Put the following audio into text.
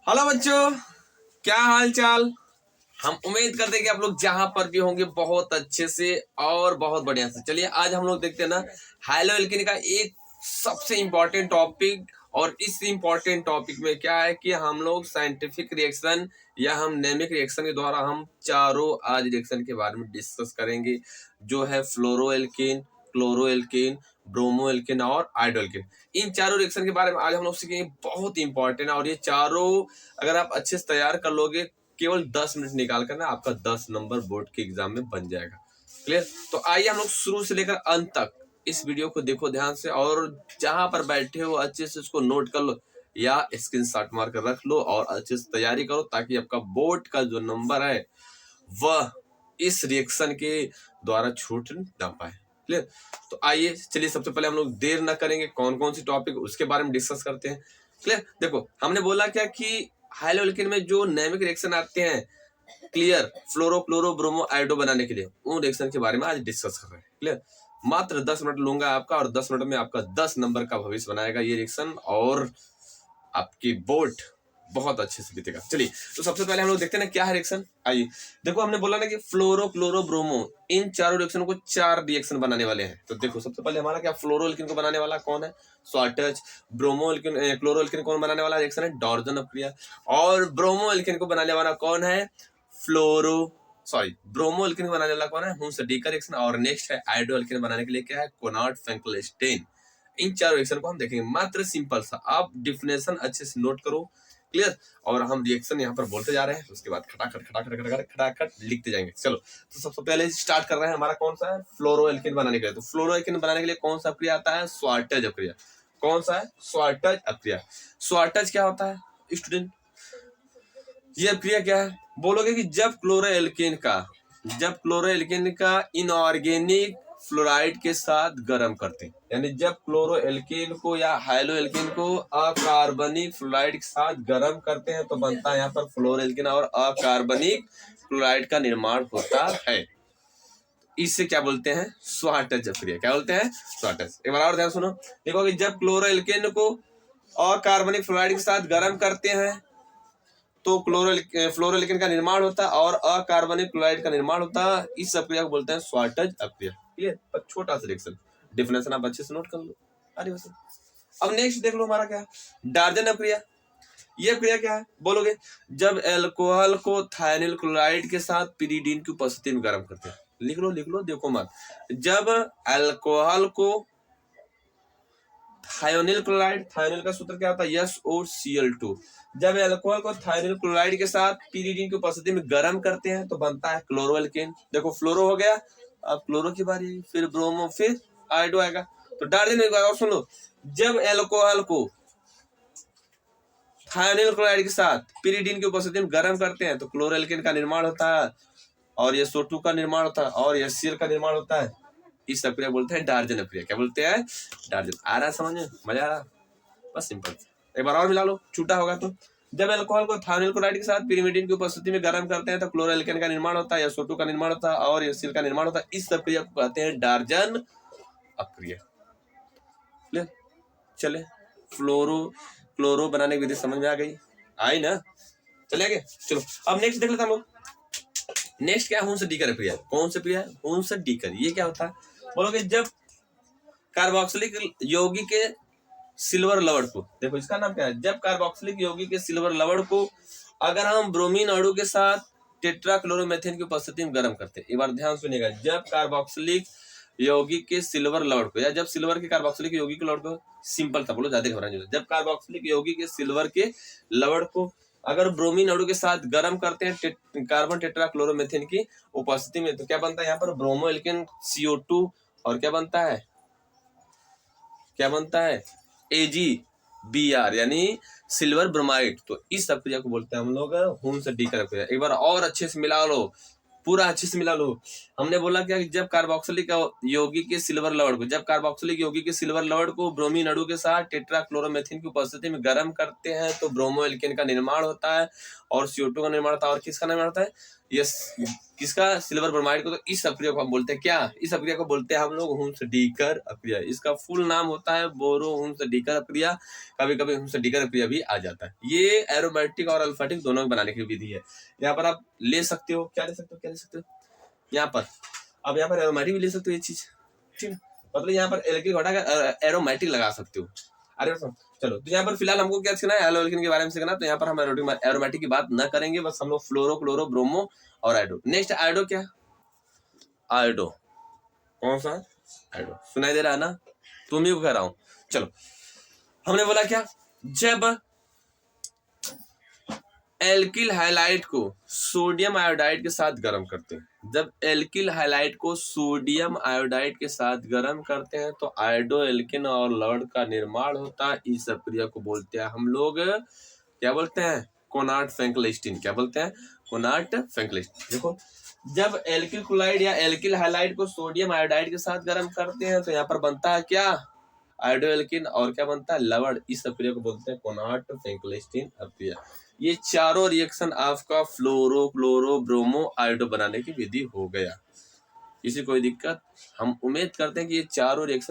Hello बच्चों, क्या हाल चाल। हम उम्मीद करते हैं कि आप लोग जहां पर भी होंगे बहुत अच्छे से और बहुत बढ़िया से। चलिए आज हम लोग देखते हैं ना हाइलो एल्केन का एक सबसे इंपॉर्टेंट टॉपिक। और इस इंपॉर्टेंट टॉपिक में क्या है कि हम लोग साइंटिफिक रिएक्शन या हम नेमिक रिएक्शन के द्वारा हम चारों आज रिएक्शन के बारे में डिस्कस करेंगे, जो है fluoro alkane, chloro alkane, bromo alkane और आयोडो एल्केन। इन चारों रिएक्शन के बारे में आज हम लोग सीखेंगे, बहुत इंपॉर्टेंट है। और ये चारों अगर आप अच्छे से तैयार कर लोगे, केवल 10 मिनट निकाल कर ना आपका 10 नंबर बोर्ड के एग्जाम में बन जाएगा। क्लियर? तो आइए हम लोग शुरू से लेकर अंत तक इस वीडियो को देखो ध्यान से, और जहां पर बैठे हो अच्छे से उसको नोट कर लो या स्क्रीनशॉट मार कर रख लो और अच्छे से तैयारी करो, ताकि आपका बोर्ड का जो नंबर है वह इस रिएक्शन के द्वारा छूट ना पाए। क्लियर? तो आइए चलिए सबसे पहले हम लोग देर ना करेंगे, कौन कौन सी टॉपिक उसके बारे में डिस्कस करते हैं। क्लियर? देखो हमने बोला क्या कि हाइलो एल्केन में जो नेमिक रिएक्शन आते हैं, clear, fluoro chloro bromo iodo बनाने के लिए, उन रिएक्शन के बारे में आज डिस्कस कर रहे हैं। क्लियर? मात्र 10 मिनट लूंगा आपका, और 10 मिनट में आपका 10 नंबर का भविष्य बनाएगा ये रिएक्शन, और आपकी बोर्ड बहुत अच्छे से बीतेगा। चलिए तो सबसे पहले हम लोग देखते हैं ना क्या है रिएक्शन। आइए देखो, हमने बोला ना कि फ्लोरो क्लोरो ब्रोमो, इन चारों रिएक्शन को 4 रिएक्शन बनाने वाले हैं। तो देखो सबसे पहले हमारा क्या, फ्लोरो एल्केन को बनाने वाला कौन है, स्वार्टज। ब्रोमो एल्केन क्लोरो एल्केन कौन बनाने वाला रिएक्शन है, डॉर्जन अपक्रिया। और ब्रोमो एल्केन को बनाने वाला कौन है, फ्लोरो सॉरी ब्रोमो एल्केन को बनाने वाला कौन है, हुंस डी का रिएक्शन। और नेक्स्ट है आयोडो एल्केन बनाने के लिए क्या है, कोनार्ड फ्रैंकलस्टेन। इन चार रिएक्शन को हम देखेंगे, मात्र सिंपल सा, आप डिफिनेशन अच्छे से नोट करो। क्लियर? और हम रिएक्शन यहाँ पर बोलते जा रहे हैं, उसके बाद खटाखट खटाखट खटाखट खटाखट लिखते जाएंगे। चलो तो सबसे पहले स्टार्ट कर रहे हैं, हमारा कौन सा है, फ्लोरो एल्केन बनाने के लिए। तो फ्लोरो एल्केन बनाने के लिए कौन सा अप्रिया आता है, स्वार्टज अप्रिया। कौन सा है, स्वार्टज अप्रिया। स्वार्टज क्या होता है स्टूडेंट, ये अप्रिया क्या है, बोलोगे कि जब क्लोरो एल्केन का इनऑर्गेनिक फ्लोराइड के साथ गर्म करते हैं, यानी जब क्लोरो एल्केन को या हाइलो एल्केन को अकार्बनिक फ्लोराइड के साथ गर्म करते हैं तो बनता है यहाँ पर फ्लोरो एल्केन, और अकार्बनिक फ्लोराइड का निर्माण होता है। इससे क्या बोलते हैं, स्वार्टज अप्रिया। क्या बोलते हैं, स्वार्टज। एक बार और ध्यान सुनो, देखो कि जब क्लोरो एल्केन को अकार्बनिक फ्लोराइड के साथ गर्म करते हैं तो फ्लोरोएल्केन का निर्माण होता है और अकार्बनिक क्लोराइड का निर्माण होता है। इस प्रक्रिया को बोलते हैं स्वार्टज अप्रिया। क्लियर? छोटा सा रिएक्शन, डिफिनेशन आप अच्छे से नोट कर लो। अरे बस अब नेक्स्ट देख लो हमारा क्या, डार्जन अप्रिया। ये क्रिया क्या है, बोलोगे जब एल्कोहल को थायनिल क्लोराइड के साथ पिरीडीन की उपस्थिति में गर्म करते हैं। लिख लो देखो मत, जब एल्कोहल को थायोनिल क्लोराइड, थायोनिल का सूत्र क्या होता है, SOCl2। जब एल्कोहल को थायोनिल क्लोराइड के साथ पिरीडीन की उपस्थिति में गर्म करते हैं तो बनता है क्लोरो एल्केन। देखो फ्लोरो हो गया, अब क्लोरो की बारी, फिर ब्रोमो, फिर आयोडो आएगा। तो डार्जन एक बार और सुन लो, जब एल्कोहल को थायोनिल क्लोराइड के साथ पिरीडीन की उपस्थिति में गर्म करते हैं तो क्लोरो एल्केन का निर्माण होता है, और SO2 का निर्माण होता है, और HCl का निर्माण होता है। इस प्रक्रिया बोलते हैं डार्जन अप्रिया। क्या बोलते हैं, डार्जन। आ रहा है समझ में, मजा आ रहा, बस सिंपल। एक बार और मिला लो, छूटा होगा तो, जब अल्कोहल को थायनिल क्लोराइड के साथ पिरिमिडिन की उपस्थिति में गर्म करते हैं तो क्लोरो एल्केन का निर्माण होता है, SO2 का निर्माण होता है, और HCl का निर्माण होता है। इस प्रक्रिया को कहते हैं डार्जन अप्रिया। क्लियर? चले, क्लोरो बनाने की विधि समझ में आ गई, आई ना, चले आगे। चलो अब नेक्स्ट देख लेते हम लोग। नेक्स्ट क्या है, हुंस डीकर क्रिया। कौन सी क्रिया है, हुंस डीकर। ये क्या होता है, बोलोगे जब कार्बोक्सिलिक यौगिक के सिल्वर लवण को, देखो इसका नाम क्या है, जब कार्बोक्सिलिक यौगिक के सिल्वर लवण को अगर हम ब्रोमीन अणु के साथ टेट्राक्लोरोमेथेन की उपस्थिति में गर्म करते हैं। एक बार ध्यान सुनिएगा, जब कार्बोक्सिलिक यौगिक के सिल्वर लवण को, या जब सिल्वर के कार्बोक्सिलिक यौगिक के लवण को, सिंपल था, बोलो ज्यादा घबराने, जब कार्बोक्सिलिक यौगिक के सिल्वर के लवण को अगर ब्रोमीन अणु के साथ गर्म करते हैं कार्बन टेट्राक्लोरोमेथेन की उपस्थिति में, तो क्या बनता है यहाँ पर, ब्रोमो एल्केन CO2, और क्या बनता है, AgBr, यानी सिल्वर ब्रोमाइड। तो इस प्रक्रिया को बोलते हैं हम लोग हुंस डीकर प्रक्रिया। एक बार और अच्छे से मिला लो, पूरा अच्छे से मिला लो। हमने बोला क्या कि जब कार्बोक्सिलिक यौगिक के सिल्वर लवण को, जब कार्बोक्सिलिक यौगिक के सिल्वर लवण को ब्रोमीन अणु के साथ टेट्राक्लोरोमेथेन की उपस्थिति में गर्म करते हैं तो ब्रोमो एल्केन का निर्माण होता है, और CO2 का निर्माण होता है, और किसका निर्माण होता है, यस, किसका, सिल्वर ब्रोमाइड को। तो इस अक्रिया को हम बोलते हैं क्या, इस अक्रिया को बोलते हैं हम लोग हुंसडीकर अक्रिया। इसका फुल नाम होता है बोरो हुंसडीकर अक्रिया, कभी कभी हुंसडीकर अक्रिया भी आ जाता है। ये एरोमेटिक और अल्फाटिक दोनों बनाने की विधि है। यहाँ पर आप ले सकते हो, क्या ले सकते हो, क्या ले सकते हो यहाँ पर, अब यहाँ पर एरोमेटिक भी ले सकते हो ये चीज, ठीक है। मतलब यहाँ पर एल्किल घटा कर एरोमेटिक लगा सकते हो। अरे चलो, तो यहाँ पर फिलहाल हमको क्या सीखना है, एल्किन के बारे में सीखना। तो यहाँ पर हम एरोमेटिक की बात न करेंगे, बस हम लोग फ्लोरो, क्लोरो, ब्रोमो और आयोडो। नेक्स्ट आयोडो, क्या आयोडो, कौन सा आयोडो, सुनाई दे रहा है ना, तुम ही को कह रहा हूं। चलो, हमने बोला क्या, जब एल्किल हाइलाइट को सोडियम आयोडाइड के साथ गर्म करते हैं, जब एल्किल हाइलाइट को सोडियम आयोडाइड के साथ गर्म करते हैं तो आयोडो एल्किन और लवण का निर्माण होता है। इस प्रक्रिया को बोलते हैं हम लोग, क्या बोलते हैं, कोनार्ड फ्रैंकलिस्टीन। क्या बोलते हैं, कोनार्ड फ्रैंकलिस्टीन। देखो, जब एल्किल क्लोराइड या एल्किल हाइलाइट को सोडियम आयोडाइड के साथ गर्म करते हैं तो यहाँ पर बनता है क्या, आयोडो एल्किन, और क्या बनता है, लवण। इस प्रक्रिया को बोलते हैं कोनार्ड फ्रैंकलिस्टीन प्रक्रिया। ये चारों रिएक्शन आपका फ्लोरो, क्लोरो, ब्रोमो, आयोडो बनाने की विधि हो गया। किसी कोई दिक्कत, हम उम्मीद करते हैं कि ये चारों रिएक्शन